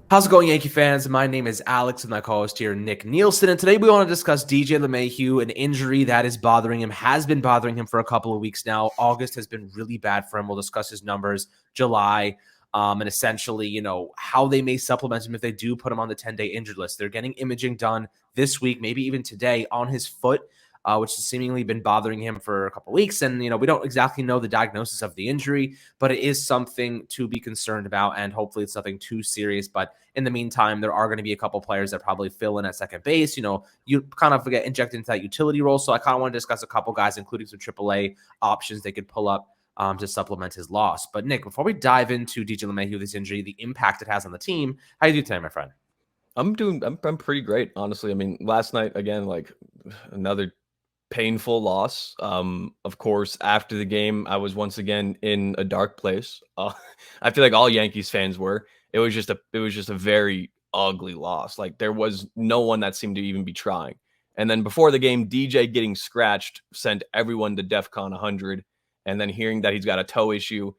How's it going, Yankee fans? My name is Alex and my co-host here, Nick Nielsen. And today we want to discuss DJ LeMahieu, an injury that is bothering him, has been bothering him for a couple of weeks now. August has been really bad for him. We'll discuss his numbers, July, and essentially, how they may supplement him if they do put him on the 10-day injured list. They're getting imaging done this week, maybe even today, on his foot, which has seemingly been bothering him for a couple of weeks. And, we don't exactly know the diagnosis of the injury, but it is something to be concerned about. And hopefully it's nothing too serious. But in the meantime, there are going to be a couple players that probably fill in at second base. You kind of get injected into that utility role. So I kind of want to discuss a couple guys, including some AAA options they could pull up to supplement his loss. But Nick, before we dive into DJ LeMahieu, this injury, the impact it has on the team, how you do today, my friend? I'm pretty great, honestly. I mean, last night, again, like another painful loss. Of course, after the game, I was once again in a dark place. I feel like all Yankees fans were. It was just a very ugly loss. Like there was no one that seemed to even be trying. And then before the game, DJ getting scratched sent everyone to DEFCON 100. And then hearing that he's got a toe issue,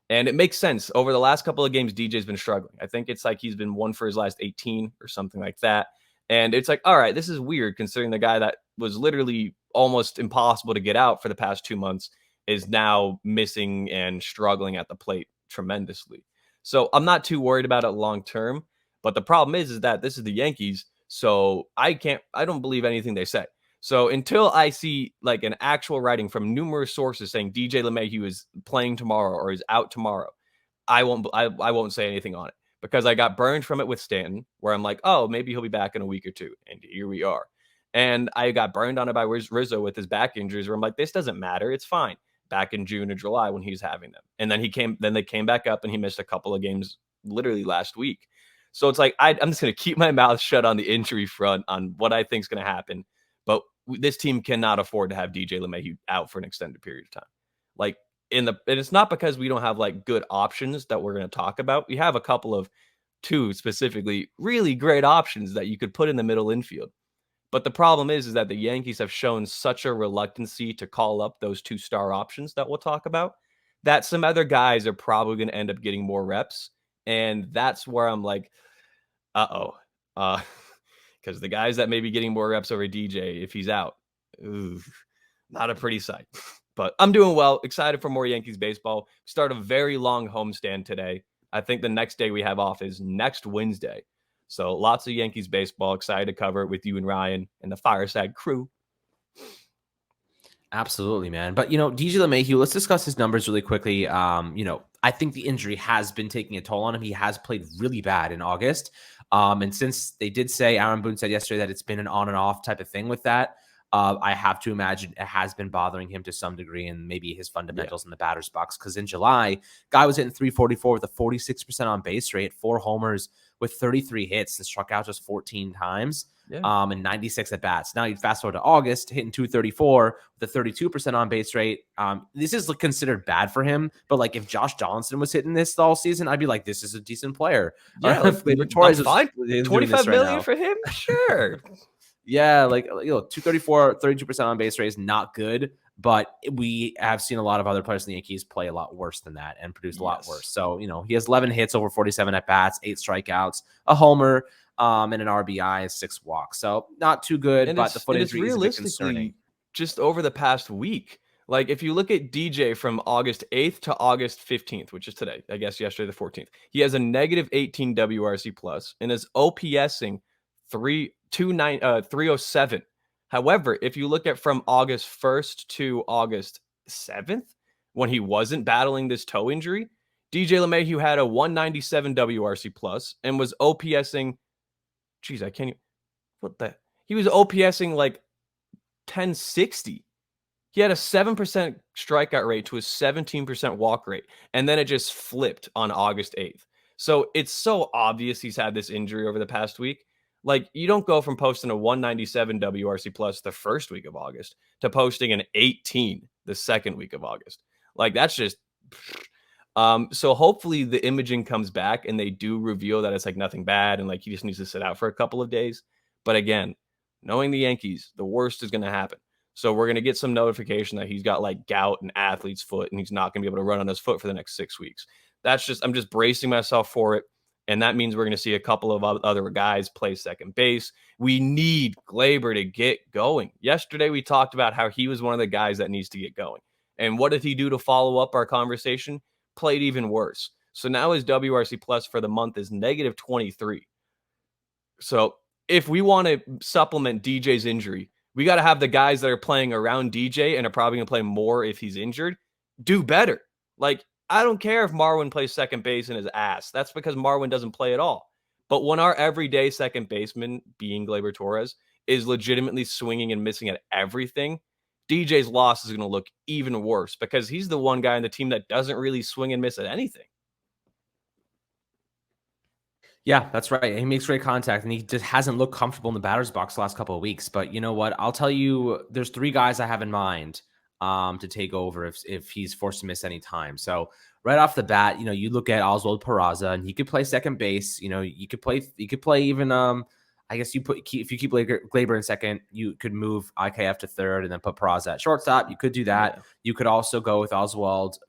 and it makes sense. Over the last couple of games, DJ's been struggling. I think it's like he's been 1 for his last 18 or something like that. And it's like, all right, this is weird considering the guy that was literally almost impossible to get out for the past 2 months is now missing and struggling at the plate tremendously. So I'm not too worried about it long term. But the problem is that this is the Yankees. So I don't believe anything they say. So until I see like an actual writing from numerous sources saying DJ LeMahieu is playing tomorrow or is out tomorrow, I won't say anything on it because I got burned from it with Stanton, where I'm like, oh, maybe he'll be back in a week or two, and here we are. And I got burned on it by Rizzo with his back injuries, where I'm like, this doesn't matter, it's fine. Back in June or July when he was having them, and then they came back up, and he missed a couple of games literally last week. So it's like I'm just gonna keep my mouth shut on the injury front on what I think is gonna happen. But this team cannot afford to have DJ LeMahieu out for an extended period of time. Like and it's not because we don't have like good options that we're going to talk about. We have a couple of two specifically really great options that you could put in the middle infield. But the problem is that the Yankees have shown such a reluctancy to call up those 2-star options that we'll talk about that some other guys are probably going to end up getting more reps. And that's where I'm like, uh-oh. Because the guys that may be getting more reps over DJ, if he's out, not a pretty sight. But I'm doing well. Excited for more Yankees baseball. Start a very long homestand today. I think the next day we have off is next Wednesday. So lots of Yankees baseball. Excited to cover it with you and Ryan and the Fireside crew. Absolutely, man. But, DJ LeMahieu, let's discuss his numbers really quickly. I think the injury has been taking a toll on him. He has played really bad in August. And since they did say, Aaron Boone said yesterday that it's been an on and off type of thing with that, I have to imagine it has been bothering him to some degree and maybe his fundamentals in the batter's box. Because in July, guy was hitting 344 with a 46% on base rate, 4 homers with 33 hits and struck out just 14 times. And 96 at bats. Now you fast forward to August, hitting 234 with a 32% on base rate. This is considered bad for him, but like if Josh Johnson was hitting this all season, I'd be like, this is a decent player. Yeah, Torres fine. 25 million for him, sure. Yeah, 234, 32% on base rate is not good, but we have seen a lot of other players in the Yankees play a lot worse than that and produce a lot worse. So, he has 11 hits over 47 at bats, 8 strikeouts, a homer, and an RBI, 6 walks. So not too good, and but the foot injury is a bit concerning. Just over the past week, like if you look at DJ from August 8th to August 15th, which is today, I guess yesterday the 14th, he has a negative 18 WRC plus and is OPSing 307. However, if you look at from August 1st to August 7th, when he wasn't battling this toe injury, DJ LeMahieu had a 197 WRC plus and was OPSing. Geez, I can't even. What the? He was OPSing like 1060. He had a 7% strikeout rate to a 17% walk rate. And then it just flipped on August 8th. So it's so obvious he's had this injury over the past week. Like, you don't go from posting a 197 WRC plus the first week of August to posting an 18 the second week of August. Like, that's just. So hopefully the imaging comes back and they do reveal that it's like nothing bad and like he just needs to sit out for a couple of days. But again, knowing the Yankees, the worst is going to happen. So we're going to get some notification that he's got like gout and athlete's foot and he's not going to be able to run on his foot for the next 6 weeks. I'm just bracing myself for it. And that means we're going to see a couple of other guys play second base. We need Glaber to get going. Yesterday, we talked about how he was one of the guys that needs to get going. And what did he do to follow up our conversation? Played even worse. So now his WRC plus for the month is negative 23. So if we want to supplement DJ's injury, we got to have the guys that are playing around DJ and are probably going to play more if he's injured do better. Like, I don't care if Marwin plays second base in his ass. That's because Marwin doesn't play at all. But when our everyday second baseman, being Gleyber Torres, is legitimately swinging and missing at everything, DJ's loss is going to look even worse because he's the one guy on the team that doesn't really swing and miss at anything. Yeah, that's right. He makes great contact, and he just hasn't looked comfortable in the batter's box the last couple of weeks. But you know what? I'll tell you, there's 3 guys I have in mind to take over if he's forced to miss any time. So right off the bat, you look at Oswald Peraza, and he could play second base. You could play even I guess if you keep Glaber in second, you could move IKF to third and then put Peraza at shortstop. You could do that. Yeah. You could also go with Oswaldo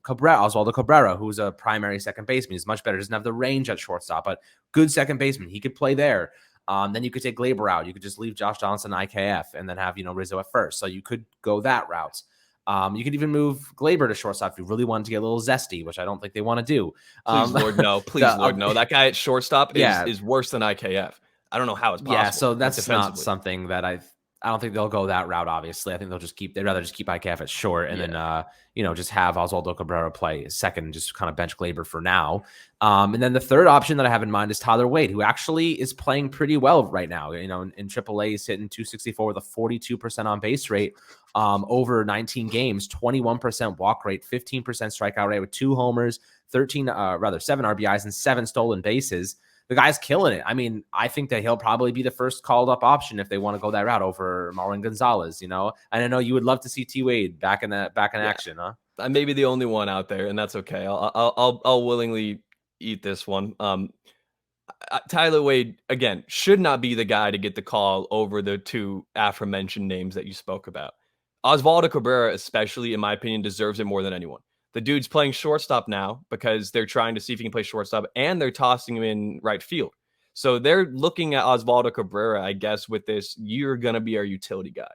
Cabrera, who's a primary second baseman. He's much better. Doesn't have the range at shortstop, but good second baseman. He could play there. Then you could take Glaber out. You could just leave Josh Johnson IKF and then have Rizzo at first. So you could go that route. You could even move Glaber to shortstop if you really wanted to get a little zesty, which I don't think they want to do. Please, Lord, no. Please, Lord, no. That guy at shortstop is worse than IKF. I don't know how it's possible. Yeah, so that's not something that I don't think they'll go that route, obviously. I think they'd rather just keep IKF at short and then, just have Oswaldo Cabrera play second and just kind of bench Glaber for now. And then the third option that I have in mind is Tyler Wade, who actually is playing pretty well right now. In AAA, he's hitting 264 with a 42% on base rate over 19 games, 21% walk rate, 15% strikeout rate with 2 homers, 7 RBIs and 7 stolen bases. The guy's killing it. I mean, I think that he'll probably be the first called up option if they want to go that route over Marwin Gonzalez, And I know you would love to see T Wade back in action, huh? I may be the only one out there, and that's okay. I'll willingly eat this one. Tyler Wade, again, should not be the guy to get the call over the 2 aforementioned names that you spoke about. Oswaldo Cabrera, especially, in my opinion, deserves it more than anyone. The dude's playing shortstop now because they're trying to see if he can play shortstop, and they're tossing him in right field. So they're looking at Oswaldo Cabrera, I guess, with this, you're going to be our utility guy.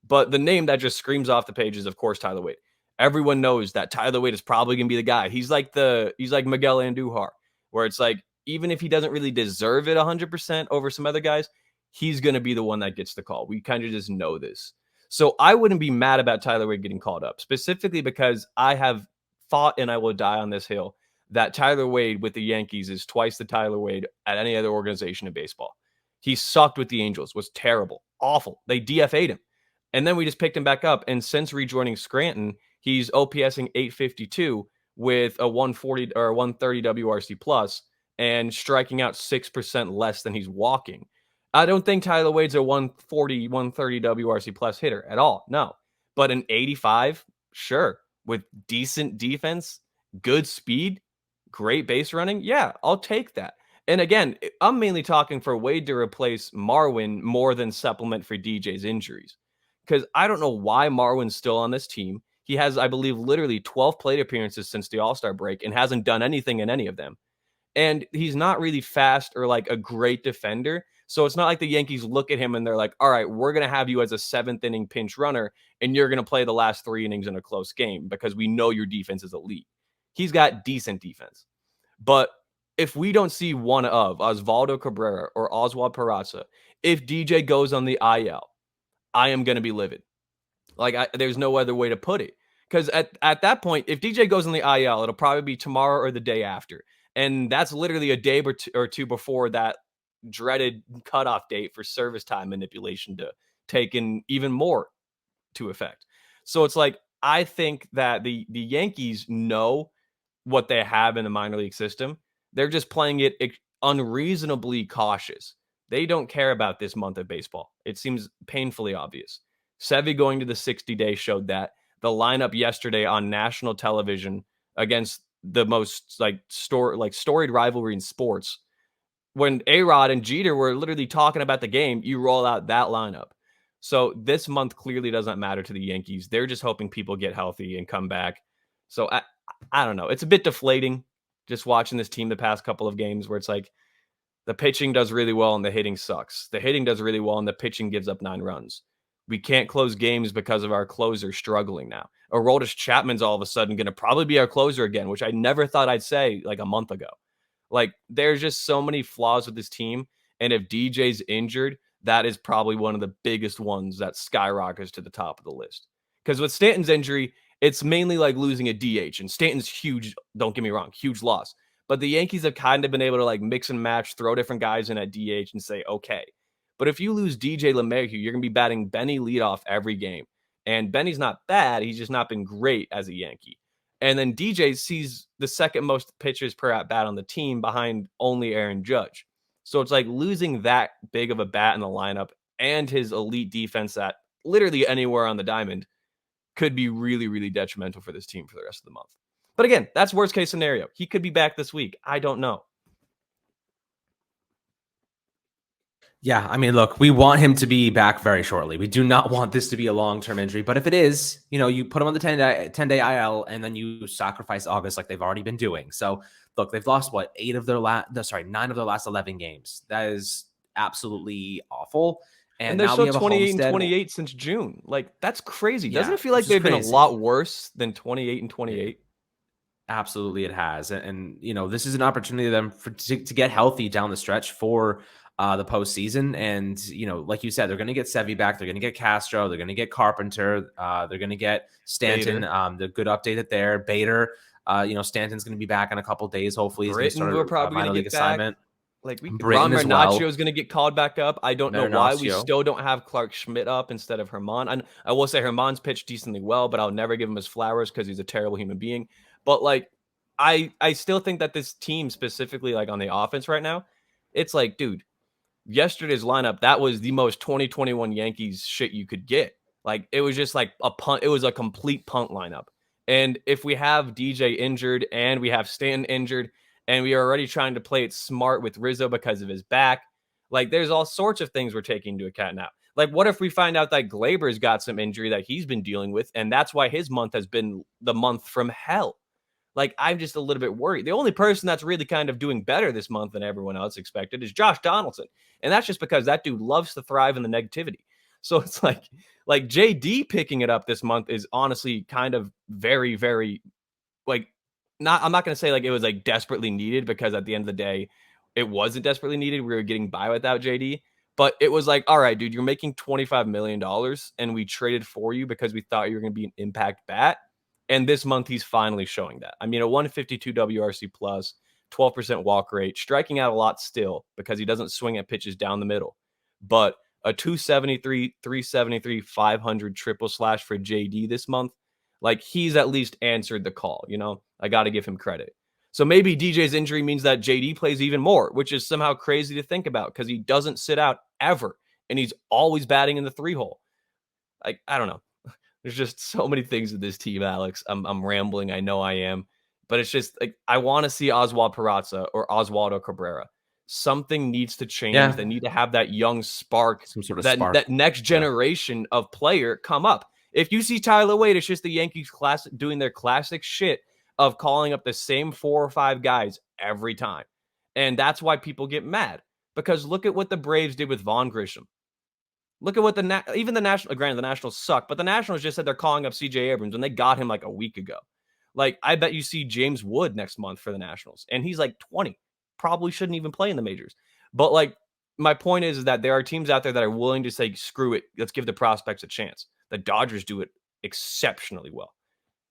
But the name that just screams off the page is, of course, Tyler Wade. Everyone knows that Tyler Wade is probably going to be the guy. He's like Miguel Andujar, where it's like, even if he doesn't really deserve it 100% over some other guys, he's going to be the one that gets the call. We kind of just know this. So I wouldn't be mad about Tyler Wade getting called up, specifically because I have fought and I will die on this hill that Tyler Wade with the Yankees is twice the Tyler Wade at any other organization in baseball. He sucked with the Angels, was terrible, awful. They DFA'd him. And then we just picked him back up. And since rejoining Scranton, he's OPSing 852 with a 140 or 130 WRC plus and striking out 6% less than he's walking. I don't think Tyler Wade's a 140, 130 WRC plus hitter at all. No. But an 85, sure. With decent defense, good speed, great base running, yeah, I'll take that. And again, I'm mainly talking for Wade to replace Marwin more than supplement for DJ's injuries. Because I don't know why Marwin's still on this team. He has, I believe, literally 12 plate appearances since the All-Star break and hasn't done anything in any of them. And he's not really fast or like a great defender. So it's not like the Yankees look at him and they're like, all right, we're going to have you as a 7th inning pinch runner and you're going to play the last 3 innings in a close game because we know your defense is elite. He's got decent defense. But if we don't see one of Oswaldo Cabrera or Oswald Peraza, if DJ goes on the IL, I am going to be livid. There's no other way to put it. Because at that point, if DJ goes on the IL, it'll probably be tomorrow or the day after. And that's literally a day or two before that dreaded cutoff date for service time manipulation to take in even more to effect. So it's like, I think that the Yankees know what they have in the minor league system. They're just playing it unreasonably cautious. They don't care about this month of baseball. It seems painfully obvious. Sevy going to the 60-day showed that. The lineup yesterday on national television against the most storied rivalry in sports, when A-Rod and Jeter were literally talking about the game, you roll out that lineup. So this month clearly doesn't matter to the Yankees. They're just hoping people get healthy and come back. So I don't know. It's a bit deflating. just watching this team the past couple of games where it's like the pitching does really well and the hitting sucks. The hitting does really well and the pitching gives up 9 runs. We can't close games because of our closer struggling now. Aroldis Chapman's all of a sudden going to probably be our closer again, which I never thought I'd say like a month ago. Like, there's just so many flaws with this team. And if DJ's injured, that is probably one of the biggest ones that skyrockets to the top of the list. Because with Stanton's injury, it's mainly like losing a DH. And Stanton's huge, don't get me wrong, huge loss. But the Yankees have kind of been able to like mix and match, throw different guys in at DH and say, okay. But if you lose DJ LeMahieu, you're going to be batting Benny leadoff every game. And Benny's not bad. He's just not been great as a Yankee. And then DJ sees the second most pitches per at bat on the team behind only Aaron Judge. So it's like losing that big of a bat in the lineup and his elite defense at literally anywhere on the diamond could be really, really detrimental for this team for the rest of the month. But again, that's worst case scenario. He could be back this week. I don't know. Yeah, I mean, look, we want him to be back very shortly. We do not want this to be a long-term injury. But if it is, you put him on the 10-day IL, and then you sacrifice August like they've already been doing. So, look, they've lost, 9 of their last 11 games. That is absolutely awful. And they're still 28 and 28 since June. Like, that's crazy. Doesn't it feel like they've been a lot worse than 28 and 28? Absolutely, it has. And this is an opportunity for them to get healthy down the stretch for the postseason. And, like you said, they're going to get Sevy back. They're going to get Castro. They're going to get Carpenter. They're going to get Stanton. The good update that there. Bader. Stanton's going to be back in a couple days. Hopefully, he's going to start we're probably going to get assignment. Back. Like Ron Marinaccio is going to get called back up. I don't know why we still don't have Clark Schmidt up instead of Herman. I will say Herman's pitched decently well, but I'll never give him his flowers because he's a terrible human being. But like, I still think that this team specifically, like on the offense right now, it's like, dude, yesterday's lineup, that was the most 2021 Yankees shit you could get. Like, it was just like a punt. It was a complete punt lineup. And if we have DJ injured and we have Stanton injured and we are already trying to play it smart with Rizzo because of his back, like there's all sorts of things we're taking into account now. Like, what if we find out that Glaber's got some injury that he's been dealing with, and that's why his month has been the month from hell? Like, I'm just a little bit worried. The only person that's really kind of doing better this month than everyone else expected is Josh Donaldson. And that's just because that dude loves to thrive in the negativity. So it's like JD picking it up this month is honestly kind of very, very, like, I'm not going to say like it was like desperately needed, because at the end of the day, it wasn't desperately needed. We were getting by without JD. But it was like, all right, dude, you're making $25 million and we traded for you because we thought you were going to be an impact bat. And this month, he's finally showing that. I mean, a 152 WRC plus, 12% walk rate, striking out a lot still because he doesn't swing at pitches down the middle. But a 273, 373, 500 triple slash for JD this month, like he's at least answered the call. I got to give him credit. So maybe DJ's injury means that JD plays even more, which is somehow crazy to think about because he doesn't sit out ever. And he's always batting in the 3-hole. Like, I don't know. There's just so many things with this team, Alex. I'm rambling. I know I am. But it's just like I want to see Oswald Peraza or Oswaldo Cabrera. Something needs to change. Yeah. They need to have that young spark, some sort of spark. That next generation of player come up. If you see Tyler Wade, it's just the Yankees classic doing their classic shit of calling up the same 4 or 5 guys every time. And that's why people get mad. Because look at what the Braves did with Vaughn Grisham. Look at what even the National, granted, the Nationals suck, but the Nationals just said they're calling up CJ Abrams when they got him like a week ago. Like, I bet you see James Wood next month for the Nationals, and he's like 20. Probably shouldn't even play in the majors. But like, my point is that there are teams out there that are willing to say, screw it, let's give the prospects a chance. The Dodgers do it exceptionally well.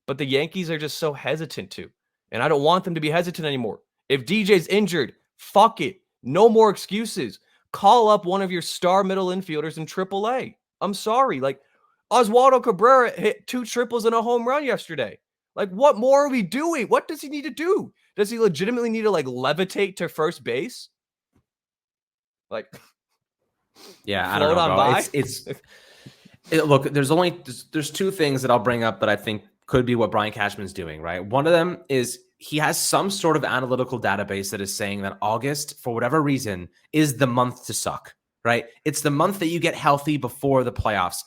But the Yankees are just so hesitant to. And I don't want them to be hesitant anymore. If DJ's injured, fuck it. No more excuses. Call up one of your star middle infielders in AAA. I'm sorry. Like, Oswaldo Cabrera hit 2 triples and a home run yesterday. Like, what more are we doing? What does he need to do? Does he legitimately need to, like, levitate to first base? Like, yeah, I don't know, bro. Look, there's 2 things that I'll bring up that I think could be what Brian Cashman's doing, right? One of them is he has some sort of analytical database that is saying that August, for whatever reason, is the month to suck, right? It's the month that you get healthy before the playoffs.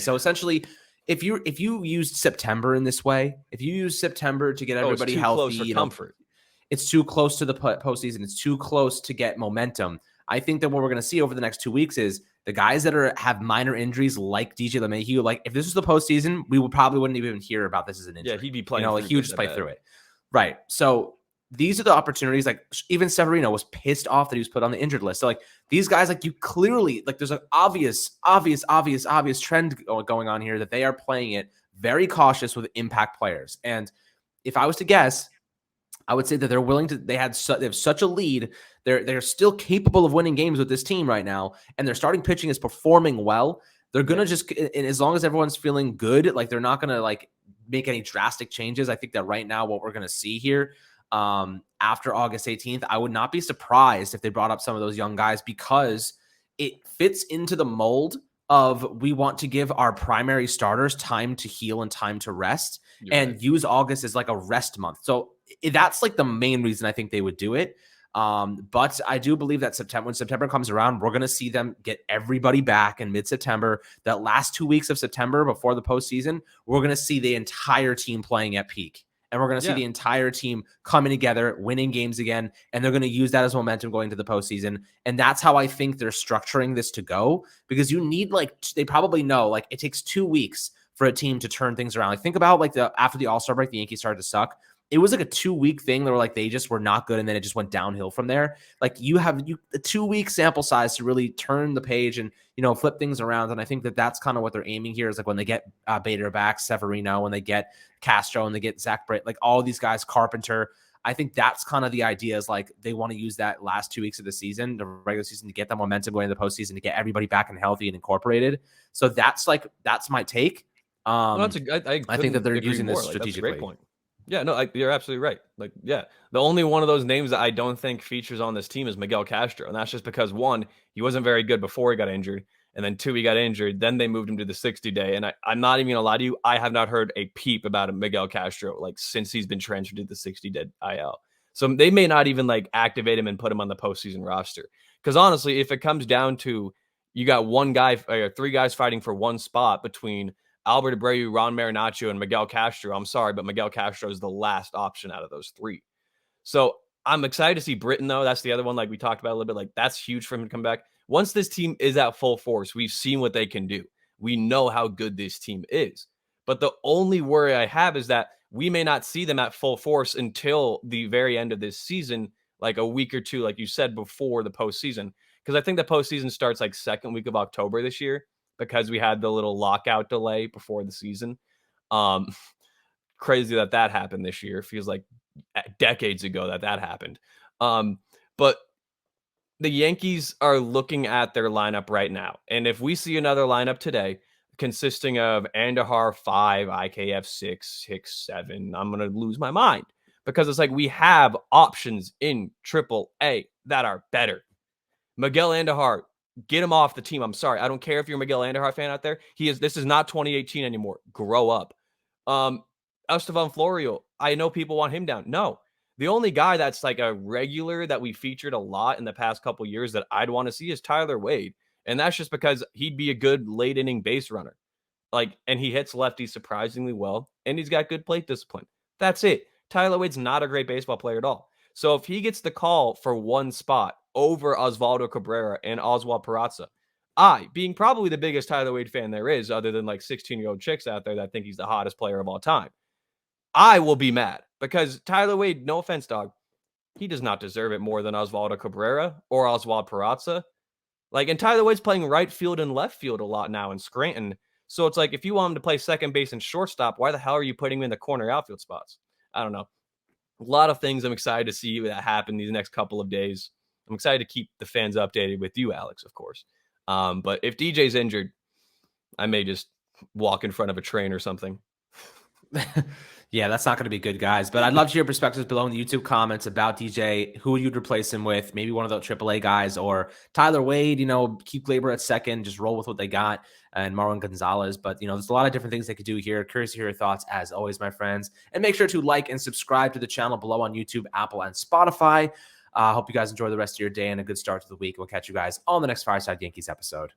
So essentially, if you used September in this way, if you use September to get everybody healthy, comfort. it's too close to the postseason. It's too close to get momentum. I think that what we're going to see over the next 2 weeks is the guys that have minor injuries like DJ LeMahieu. Like if this was the postseason, we wouldn't even hear about this as an injury. Yeah, he'd be playing. Like he would just play through it. Right. So these are the opportunities. Like even Severino was pissed off that he was put on the injured list. So like these guys, like you clearly, like there's an obvious trend going on here that they are playing it very cautious with impact players. And if I was to guess, I would say that they're willing to. They have such a lead. They're still capable of winning games with this team right now, and their starting pitching is performing well. They're gonna just, and as long as everyone's feeling good, like they're not gonna like make any drastic changes. I think that right now what we're gonna see here after August 18th, I would not be surprised if they brought up some of those young guys because it fits into the mold of we want to give our primary starters time to heal and time to rest use August as like a rest month. So that's like the main reason I think they would do it. But I do believe that when September comes around, we're going to see them get everybody back in mid-September. That last 2 weeks of September before the postseason, we're going to see the entire team playing at peak. And we're going to see the entire team coming together, winning games again, and they're going to use that as momentum going to the postseason. And that's how I think they're structuring this to go, because you need, like, they probably know, like, it takes 2 weeks for a team to turn things around. Like, think about, like, after the All-Star break, the Yankees started to suck. It was like a 2-week thing. They were like, they just were not good. And then it just went downhill from there. Like you have a 2-week sample size to really turn the page and, flip things around. And I think that that's kind of what they're aiming here is like when they get Bader back, Severino, when they get Castro and they get Zach Britt, like all of these guys, Carpenter. I think that's kind of the idea is like they want to use that last 2 weeks of the season, the regular season, to get the momentum going into the postseason, to get everybody back and healthy and incorporated. So that's my take. I think that they're using this strategically. That's a great point. Yeah, no, you're absolutely right. Like, yeah, the only one of those names that I don't think features on this team is Miguel Castro. And that's just because, one, he wasn't very good before he got injured. And then 2, he got injured. Then they moved him to the 60-day. And I'm not even going to lie to you, I have not heard a peep about Miguel Castro, like, since he's been transferred to the 60-day IL. So they may not even, like, activate him and put him on the postseason roster. Because, honestly, if it comes down to you got one guy or 3 guys fighting for one spot between Albert Abreu, Ron Marinaccio, and Miguel Castro, I'm sorry, but Miguel Castro is the last option out of those 3. So I'm excited to see Britton, though. That's the other one, like we talked about a little bit. Like, that's huge for him to come back. Once this team is at full force, we've seen what they can do. We know how good this team is. But the only worry I have is that we may not see them at full force until the very end of this season, like a week or 2, like you said, before the postseason. Because I think the postseason starts like second week of October this year, because we had the little lockout delay before the season. Crazy that happened this year. It feels like decades ago that happened. But the Yankees are looking at their lineup right now. And if we see another lineup today consisting of Andahar 5, IKF 6, Hicks 7, I'm going to lose my mind, because it's like we have options in AAA that are better. Miguel Andahar, get him off the team. I'm sorry. I don't care if you're a Miguel Andahar fan out there. This is not 2018 anymore. Grow up. Estevan Florial, I know people want him down. No. The only guy that's like a regular that we featured a lot in the past couple years that I'd want to see is Tyler Wade. And that's just because he'd be a good late inning base runner. And he hits lefties surprisingly well, and he's got good plate discipline. That's it. Tyler Wade's not a great baseball player at all. So if he gets the call for one spot over Osvaldo Cabrera and Oswald Peraza, I, being probably the biggest Tyler Wade fan there is, other than like 16-year-old chicks out there that think he's the hottest player of all time, I will be mad, because Tyler Wade, no offense, dog, he does not deserve it more than Osvaldo Cabrera or Oswald Peraza. And Tyler Wade's playing right field and left field a lot now in Scranton. So it's like, if you want him to play second base and shortstop, why the hell are you putting him in the corner outfield spots? I don't know. A lot of things I'm excited to see that happen these next couple of days. I'm excited to keep the fans updated with you, Alex, of course. But if DJ's injured, I may just walk in front of a train or something. Yeah, that's not going to be good, guys. But I'd love to hear perspectives below in the YouTube comments about DJ, who you'd replace him with, maybe one of the AAA guys, or Tyler Wade, keep Gleyber at second, just roll with what they got, and Marwin Gonzalez. But, there's a lot of different things they could do here. Curious to hear your thoughts, as always, my friends. And make sure to like and subscribe to the channel below on YouTube, Apple, and Spotify. Hope you guys enjoy the rest of your day and a good start to the week. We'll catch you guys on the next Fireside Yankees episode.